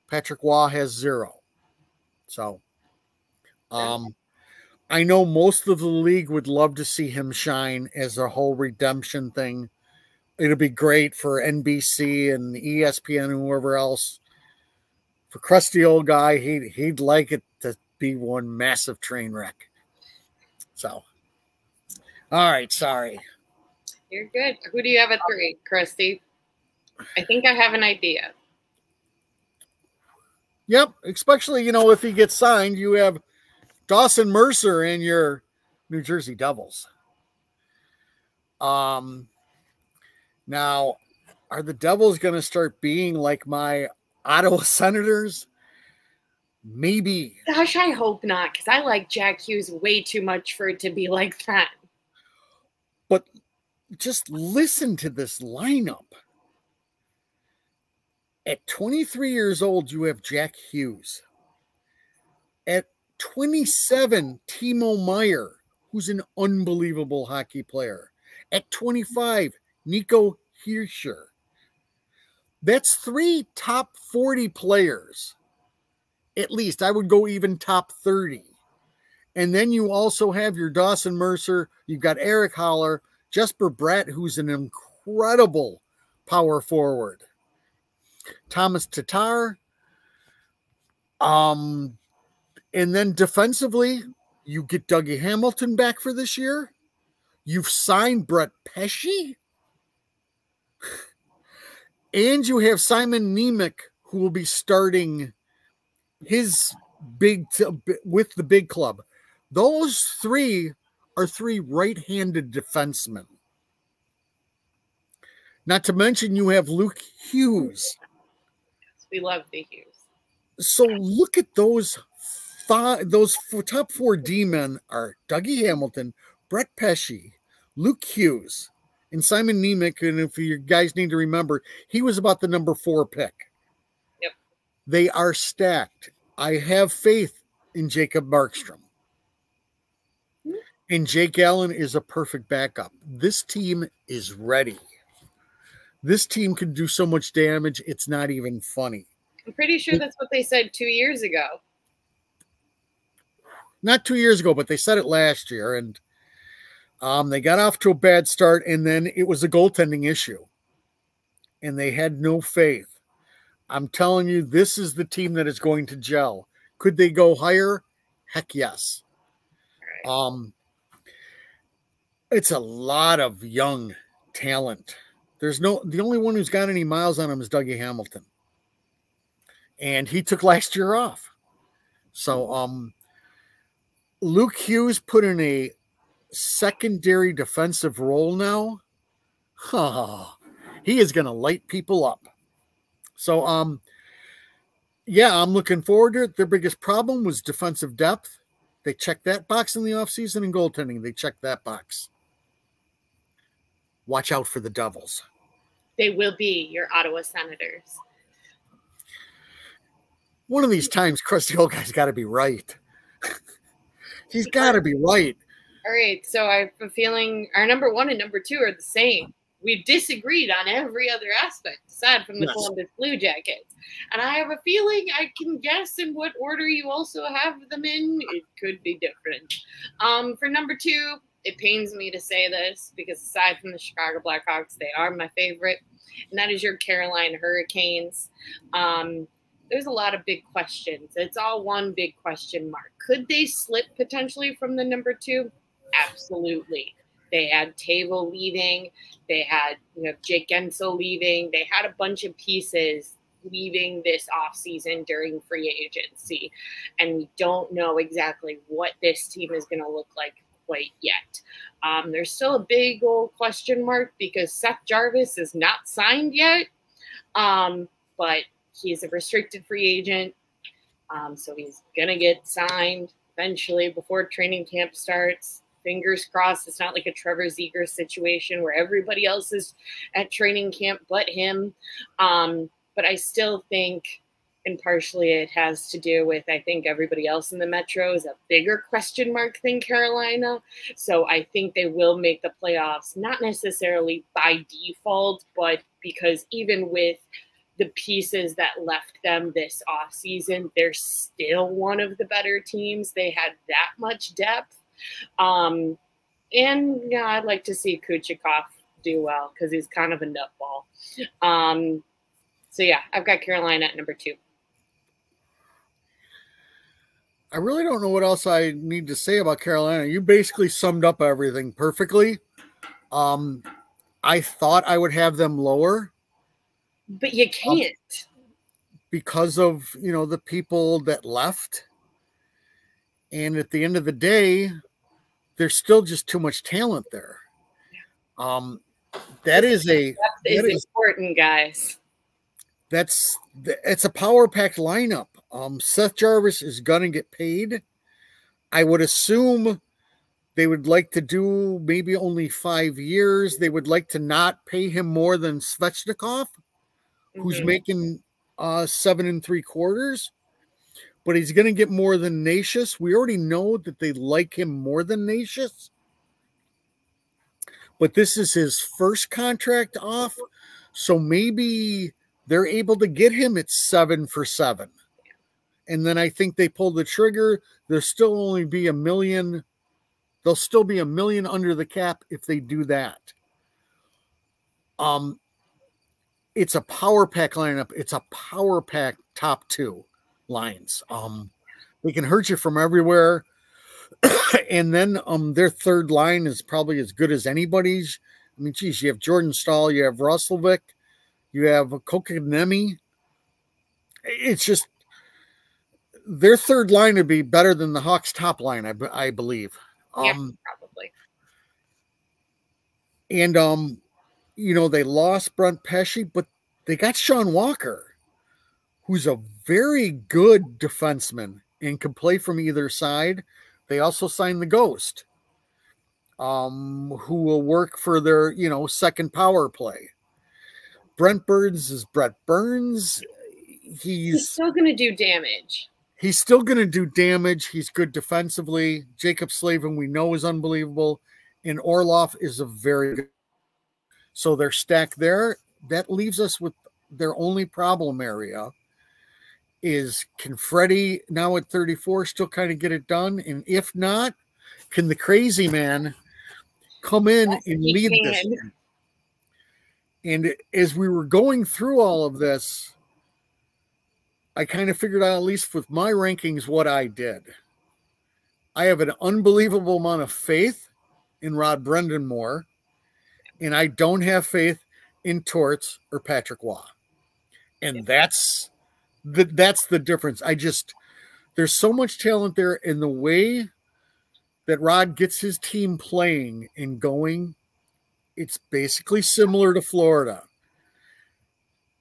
Patrick Waugh has 0. So, I know most of the league would love to see him shine as a whole redemption thing. It'll be great for NBC and ESPN and whoever else. For Crusty old guy, he'd like it to be one massive train wreck. So, all right, sorry. You're good. Who do you have at 3, Crusty? I think I have an idea. Yep, especially, if he gets signed, you have Dawson Mercer and your New Jersey Devils. Now, are the Devils going to start being like my Ottawa Senators? Maybe. Gosh, I hope not, because I like Jack Hughes way too much for it to be like that. But just listen to this lineup. At 23 years old, you have Jack Hughes. At 27, Timo Meier, who's an unbelievable hockey player. At 25, Nico Hischier. That's 3 top 40 players. At least I would go even top 30. And then you also have your Dawson Mercer. You've got Eric Haller, Jesper Bratt, who's an incredible power forward. Thomas Tatar. And then defensively, you get Dougie Hamilton back for this year. You've signed Brett Pesce. And you have Simon Nemec, who will be starting his with the big club. Those 3 are 3 right-handed defensemen. Not to mention you have Luke Hughes. We love the Hughes. So look at those top 4 D-men are Dougie Hamilton, Brett Pesce, Luke Hughes, and Simon Nemec. And if you guys need to remember, he was about the number 4 pick. Yep. They are stacked. I have faith in Jacob Markstrom. Mm-hmm. And Jake Allen is a perfect backup. This team is ready. This team can do so much damage, it's not even funny. I'm pretty sure that's what they said 2 years ago. Not 2 years ago, but they said it last year. And they got off to a bad start, and then it was a goaltending issue. And they had no faith. I'm telling you, this is the team that is going to gel. Could they go higher? Heck yes. Right. It's a lot of young talent. The only one who's got any miles on him is Dougie Hamilton. And he took last year off. So Luke Hughes put in a secondary defensive role now. He is going to light people up. So, yeah, I'm looking forward to it. Their biggest problem was defensive depth. They checked that box in the offseason, and goaltending. They checked that box. Watch out for the Devils. They will be your Ottawa Senators. One of these times, Crusty old guy's got to be right. He's got to be right. All right, so I have a feeling our number 1 and number 2 are the same. We've disagreed on every other aspect, aside from the Columbus Blue Jackets. And I have a feeling I can guess in what order you also have them in. It could be different. For number 2, it pains me to say this because aside from the Chicago Blackhawks, they are my favorite. And that is your Carolina Hurricanes. There's a lot of big questions. It's all one big question mark. Could they slip potentially from the number 2? Absolutely. They had Tavo leaving. They had Jake Gensel leaving. They had a bunch of pieces leaving this offseason during free agency. And we don't know exactly what this team is going to look like quite yet. There's still a big old question mark because Seth Jarvis is not signed yet. But he's a restricted free agent. So he's going to get signed eventually before training camp starts. Fingers crossed it's not like a Trevor Ziegler situation where everybody else is at training camp but him. But I still think, and partially it has to do with, I think everybody else in the Metro is a bigger question mark than Carolina. So I think they will make the playoffs, not necessarily by default, but because even with the pieces that left them this offseason, they're still one of the better teams. They had that much depth. And yeah, I'd like to see Kuchikov do well because he's kind of a nutball. So yeah, I've got Carolina at number 2. I really don't know what else I need to say about Carolina. You basically summed up everything perfectly. I thought I would have them lower, but you can't because of, you know, the people that left. And at the end of the day, there's still just too much talent there. That is important, guys. It's a power packed lineup. Seth Jarvis is gonna get paid. I would assume they would like to do maybe only 5 years. They would like to not pay him more than Svechnikov, who's making 7 3/4. But he's going to get more than Nashis. We already know that they like him more than Nashis. But this is his first contract off. So maybe they're able to get him at 7 for 7. And then I think they pull the trigger. There'll still only be $1 million. They'll still be $1 million under the cap if they do that. It's a power pack lineup. It's a power pack top 2 lines. They can hurt you from everywhere. And then their third line is probably as good as anybody's. I mean, geez, you have Jordan Stahl, you have Roslovic, you have Kokanemi. It's just their third line would be better than the Hawks' top line, I believe. Yeah, probably. And you know, they lost Brent Pesce, but they got Sean Walker, who's a very good defenseman and can play from either side. They also signed the Ghost, who will work for their, you know, second power play. Brent Burns is Brett Burns. He's still going to do damage. He's still going to do damage. He's good defensively. Jacob Slavin, we know, is unbelievable. And Orlov is a very good. So they're stacked there. That leaves us with their only problem area is, can Freddie, now at 34, still kind of get it done? And if not, can the crazy man come in and lead this? And as we were going through all of this, I kind of figured out, at least with my rankings, what I did. I have an unbelievable amount of faith in Rod Brendan-Moore, and I don't have faith in Torts or Patrick Waugh. And that's the difference. There's so much talent there, in the way that Rod gets his team playing and going. It's basically similar to Florida.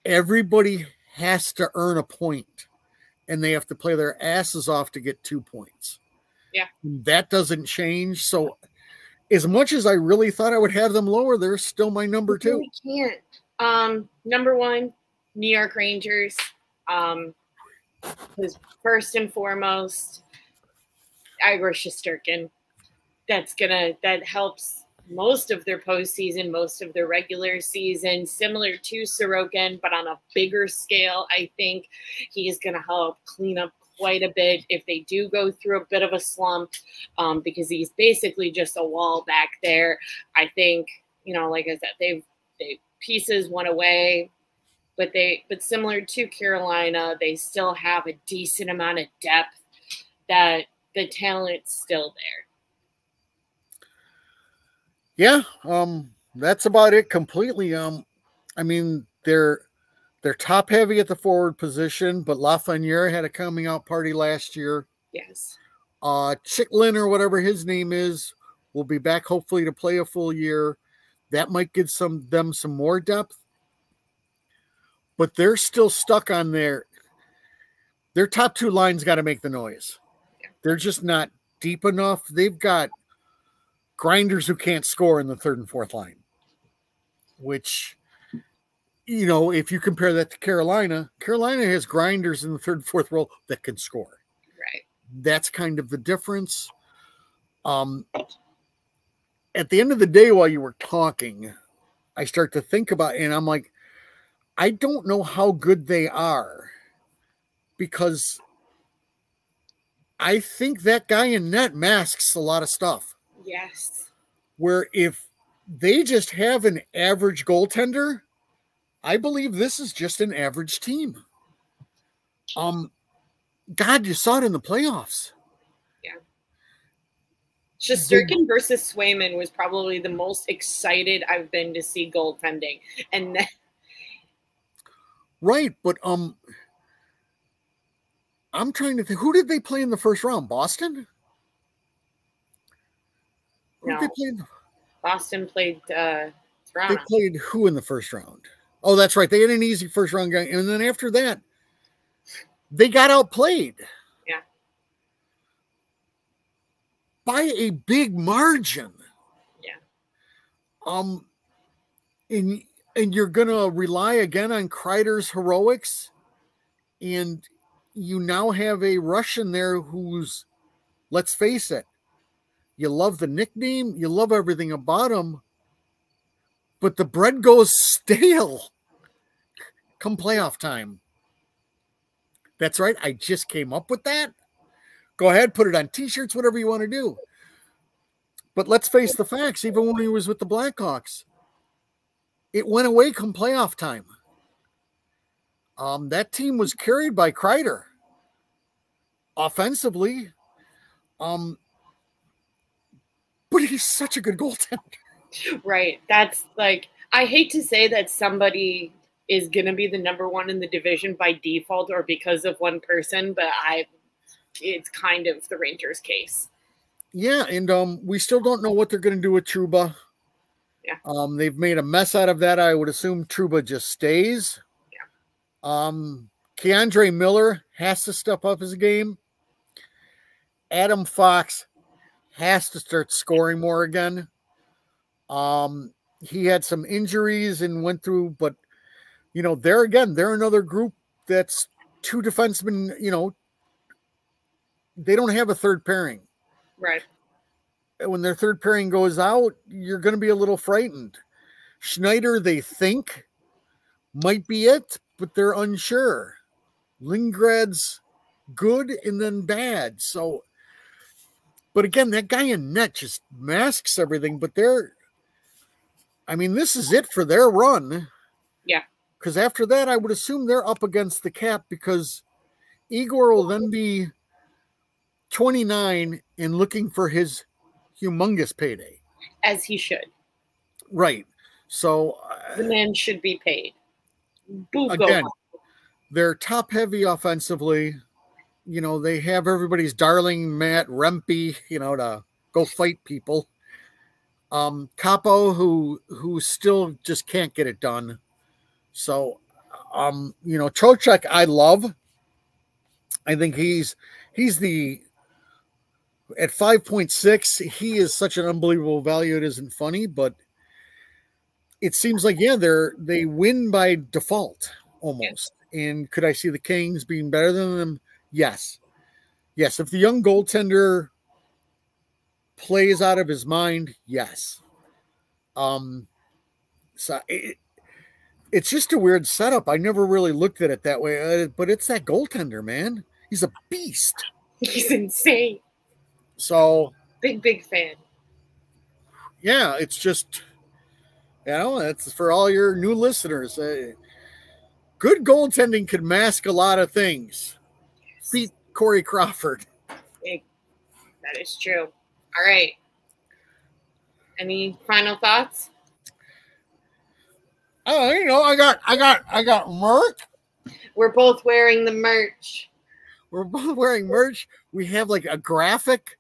Everybody has to earn a point, and they have to play their asses off to get 2 points. Yeah. That doesn't change. So as much as I really thought I would have them lower, they're still my number 2. We can't. Number 1, New York Rangers. Because first and foremost, Igor Shesterkin. That helps most of their postseason, most of their regular season, similar to Sorokin, but on a bigger scale. I think he is going to help clean up quite a bit if they do go through a bit of a slump, because he's basically just a wall back there. I think, you know, like I said, they pieces went away, but similar to Carolina, they still have a decent amount of depth, that the talent's still there. Yeah, that's about it completely. I mean, they're top heavy at the forward position, but Lafreniere had a coming out party last year. Yes. Chicklin, or whatever his name is, will be back hopefully to play a full year. That might give them some more depth, but they're still stuck on their top 2 lines. Got to make the noise. They're just not deep enough. They've got grinders who can't score in the third and fourth line, which, you know, if you compare that to Carolina, Carolina has grinders in the third and fourth row that can score. Right. That's kind of the difference. At the end of the day, while you were talking, I start to think about it, and I'm like, I don't know how good they are, because I think that guy in net masks a lot of stuff. Yes. Where if they just have an average goaltender, I believe this is just an average team. God, you saw it in the playoffs. Yeah. Shesterkin versus Swayman was probably the most excited I've been to see goaltending. And then... Right, but I'm trying to think, who did they play in the first round? Boston? No. Boston played Toronto. They played who in the first round? Oh, that's right. They had an easy first round game. And then after that, they got outplayed. Yeah. By a big margin. Yeah. And you're going to rely again on Kreider's heroics. And you now have a Russian there who's, let's face it, you love the nickname, you love everything about him, but the bread goes stale come playoff time. That's right. I just came up with that. Go ahead, put it on t-shirts, whatever you want to do. But let's face the facts. Even when he was with the Blackhawks, it went away come playoff time. That team was carried by Kreider offensively. But he's such a good goaltender. Right. That's like, I hate to say that somebody is going to be the number one in the division by default or because of one person, but it's kind of the Rangers case. Yeah, and we still don't know what they're going to do with Trouba. Yeah. They've made a mess out of that. I would assume Trouba just stays. Yeah. Keandre Miller has to step up his game. Adam Fox has to start scoring more again. He had some injuries and went through, but you know, they're another group that's two defensemen, you know, they don't have a third pairing. Right. When their third pairing goes out, you're going to be a little frightened. Schneider, they think, might be it, but they're unsure. Lindgren's good and then bad. So, but again, that guy in net just masks everything, but this is it for their run. Yeah. Because after that, I would assume they're up against the cap because Igor will then be 29 and looking for his humongous payday. As he should. Right. So the man should be paid. Again, they're top heavy offensively. You know, they have everybody's darling Matt Rempe, you know, to go fight people. Capo, who still just can't get it done. So, you know, Trocheck, I love. I think he's the at 5.6. He is such an unbelievable value. It isn't funny, but it seems like they win by default almost. And could I see the Kings being better than them? Yes. Yes. If the young goaltender plays out of his mind, yes. So it's just a weird setup. I never really looked at it that way, but it's that goaltender, man. He's a beast. He's insane. So big fan. Yeah, it's just, you know, it's for all your new listeners. Good goaltending can mask a lot of things. Beat Corey Crawford. That is true. All right. Any final thoughts? Oh, you know, I got merch. We're both wearing the merch. We're both wearing merch. We have like a graphic.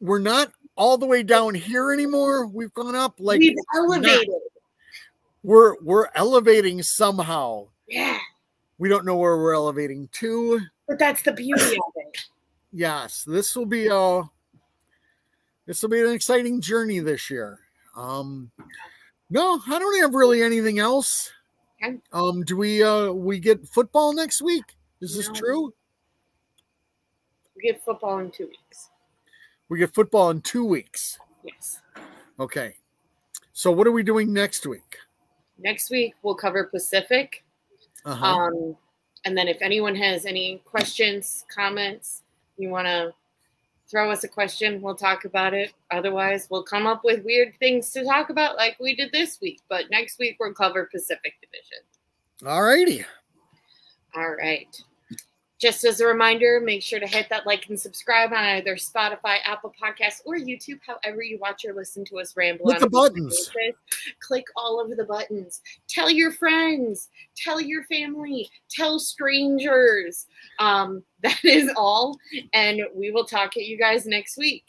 We're not all the way down here anymore. We've gone up like we've elevated. We're elevating somehow. Yeah. We don't know where we're elevating to. But that's the beauty of it. Yes, this will be an exciting journey this year. No, I don't have really anything else. Okay. Do we get football next week? Is this No, true? we get football in 2 weeks. We get football in 2 weeks. Yes. Okay. So what are we doing next week? Next week we'll cover Pacific. And then if anyone has any questions, comments, you want to throw us a question, we'll talk about it. Otherwise, we'll come up with weird things to talk about like we did this week. But next week we'll cover Pacific Division. All righty. All right. Just as a reminder, make sure to hit that like and subscribe on either Spotify, Apple Podcasts, or YouTube, however you watch or listen to us ramble. Hit the buttons. Click all of the buttons. Tell your friends. Tell your family. Tell strangers. That is all. And we will talk to you guys next week.